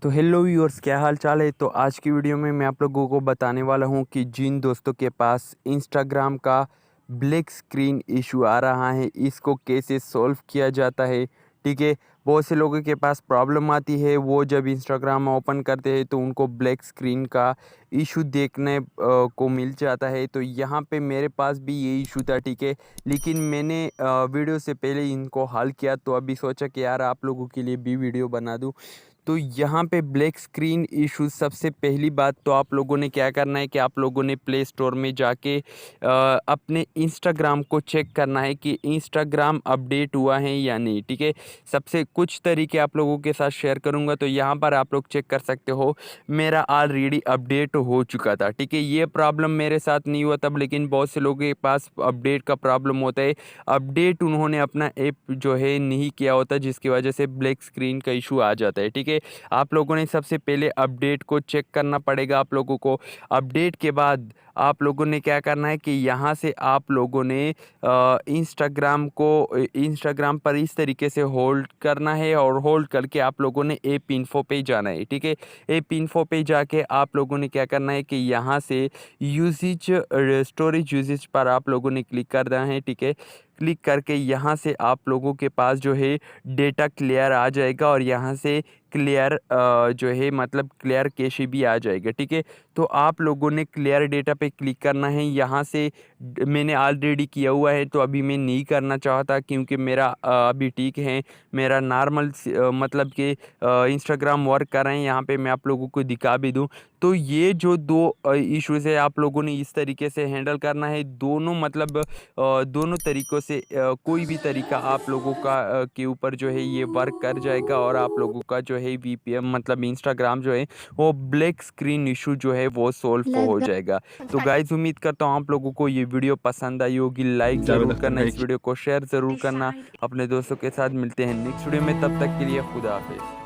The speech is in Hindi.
तो हेलो व्यूअर्स, क्या हाल चाल है। तो आज की वीडियो में मैं आप लोगों को बताने वाला हूं कि जिन दोस्तों के पास इंस्टाग्राम का ब्लैक स्क्रीन इशू आ रहा है, इसको कैसे सॉल्व किया जाता है। ठीक है, बहुत से लोगों के पास प्रॉब्लम आती है, वो जब इंस्टाग्राम ओपन करते हैं तो उनको ब्लैक स्क्रीन का इशू देखने को मिल जाता है। तो यहाँ पे मेरे पास भी ये इशू था, ठीक है, लेकिन मैंने वीडियो से पहले इनको हल किया, तो अभी सोचा कि यार आप लोगों के लिए भी वीडियो बना दूँ। तो यहाँ पे ब्लैक स्क्रीन इशू, सबसे पहली बात तो आप लोगों ने क्या करना है कि आप लोगों ने प्ले स्टोर में जाके अपने इंस्टाग्राम को चेक करना है कि इंस्टाग्राम अपडेट हुआ है या नहीं। ठीक है, सबसे कुछ तरीके आप लोगों के साथ शेयर करूँगा, तो यहाँ पर आप लोग चेक कर सकते हो। मेरा ऑलरेडी अपडेट हो चुका था, ठीक है, ये प्रॉब्लम मेरे साथ नहीं हुआ तब, लेकिन बहुत से लोगों के पास अपडेट का प्रॉब्लम होता है। अपडेट उन्होंने अपना ऐप जो है नहीं किया होता, जिसकी वजह से ब्लैक स्क्रीन का इशू आ जाता है। ठीक है, आप लोगों ने सबसे पहले अपडेट को चेक करना पड़ेगा आप लोगों को। अपडेट के बाद आप लोगों ने क्या करना है कि यहाँ से आप लोगों ने इंस्टाग्राम पर इस तरीके से होल्ड करना है, और होल्ड करके आप लोगों ने ऐप इन्फो पे जाना है। ठीक है, ऐप इन्फो पे जाके आप लोगों ने क्या करना है कि यहाँ से यूजेज, स्टोरेज यूजेज पर आप लोगों ने क्लिक करना है। ठीक है, क्लिक करके यहाँ से आप लोगों के पास जो है डेटा क्लियर आ जाएगा, और यहाँ से क्लियर जो है मतलब क्लियर कैशे भी आ जाएगा। ठीक है, तो आप लोगों ने क्लियर डेटा पे क्लिक करना है। यहाँ से मैंने ऑलरेडी किया हुआ है, तो अभी मैं नहीं करना चाहता क्योंकि मेरा अभी ठीक है, मेरा नॉर्मल मतलब कि इंस्टाग्राम वर्क कर रहे हैं। यहाँ पे मैं आप लोगों को दिखा भी दूँ, तो ये जो दो इश्यूज़ है आप लोगों ने इस तरीके से हैंडल करना है। दोनों मतलब दोनों तरीक़ों से कोई भी तरीका आप लोगों का के ऊपर जो है ये वर्क कर जाएगा, और आप लोगों का जो है वीपीएन मतलब इंस्टाग्राम जो है वो ब्लैक स्क्रीन इशू जो है वो सॉल्व हो जाएगा। तो गाइज़, उम्मीद करता हूँ आप लोगों को ये वीडियो पसंद आई होगी। लाइक ज़रूर करना, इस वीडियो को शेयर ज़रूर करना अपने दोस्तों के साथ। मिलते हैं नेक्स्ट वीडियो में, तब तक के लिए खुदा हाफिज़।